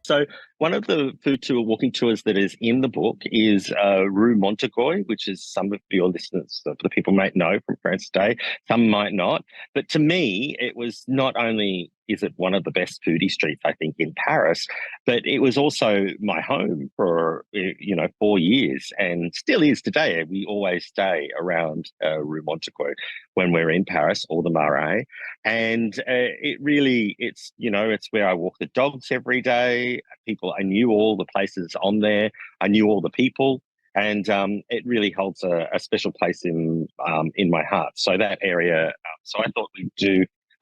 So one of the food tour walking tours that is in the book is Rue Montorgueil, which is some of your listeners, the people might know from France Today, some might not. But to me, it was not only is it one of the best foodie streets, I think, in Paris, but it was also my home for, 4 years and still is today. We always stay around Rue Montorgueil when we're in Paris or the Marais. And it's where I walk the dogs every day. I knew all the places on there. I knew all the people. And it really holds a special place in my heart. So that area, so I thought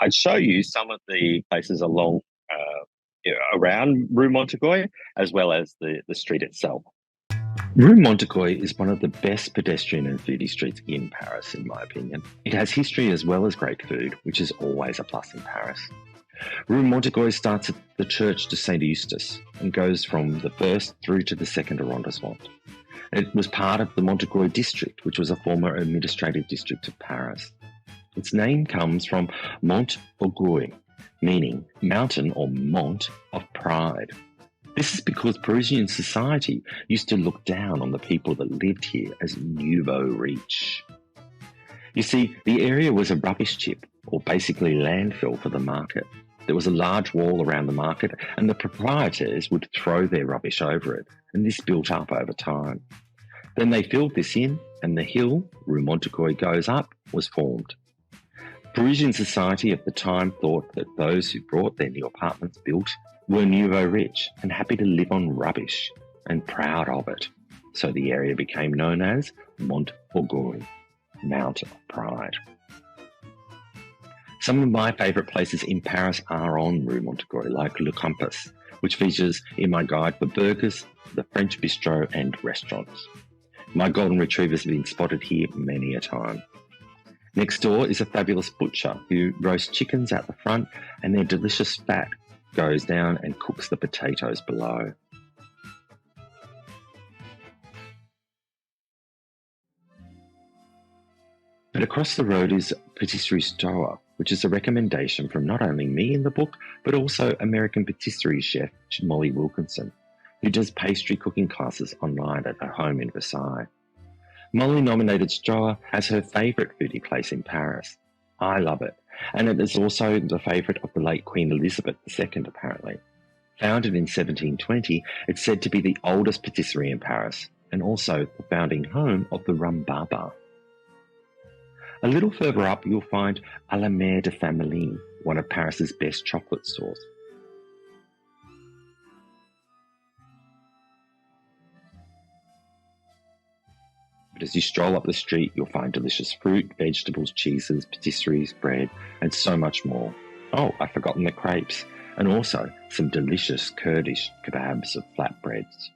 I'd show you some of the places along, around Rue Montorgueil, as well as the street itself. Rue Montorgueil is one of the best pedestrian and foodie streets in Paris, in my opinion. It has history as well as great food, which is always a plus in Paris. Rue Montorgueil starts at the Church de Saint-Eustache and goes from the first through to the second arrondissement. It was part of the Montorgueil district, which was a former administrative district of Paris. Its name comes from Mont Orgueil, meaning mountain or mont of pride. This is because Parisian society used to look down on the people that lived here as nouveau riche. You see, the area was a rubbish tip, or basically landfill for the market. There was a large wall around the market, and the proprietors would throw their rubbish over it, and this built up over time. Then they filled this in, and the hill, Rue Montorgueil goes up, was formed. Parisian society at the time thought that those who brought their new apartments built were nouveau rich and happy to live on rubbish and proud of it. So the area became known as Mont Orgueil, Mount of Pride. Some of my favourite places in Paris are on Rue Montorgueil, like Le Compass, which features in my guide for burgers, the French bistro and restaurants. My golden retrievers have been spotted here many a time. Next door is a fabulous butcher who roasts chickens out the front, and their delicious fat goes down and cooks the potatoes below. But across the road is Patisserie Stoa, which is a recommendation from not only me in the book, but also American patisserie chef Molly Wilkinson, who does pastry cooking classes online at her home in Versailles. Molly nominated Stoa as her favourite foodie place in Paris. I love it, and it is also the favourite of the late Queen Elizabeth II, apparently. Founded in 1720, it's said to be the oldest patisserie in Paris, and also the founding home of the rum baba. A little further up, you'll find À la Mère de Famille, one of Paris's best chocolate stores. But as you stroll up the street, you'll find delicious fruit, vegetables, cheeses, patisseries, bread, and so much more. Oh, I've forgotten the crepes, and also some delicious Kurdish kebabs of flatbreads.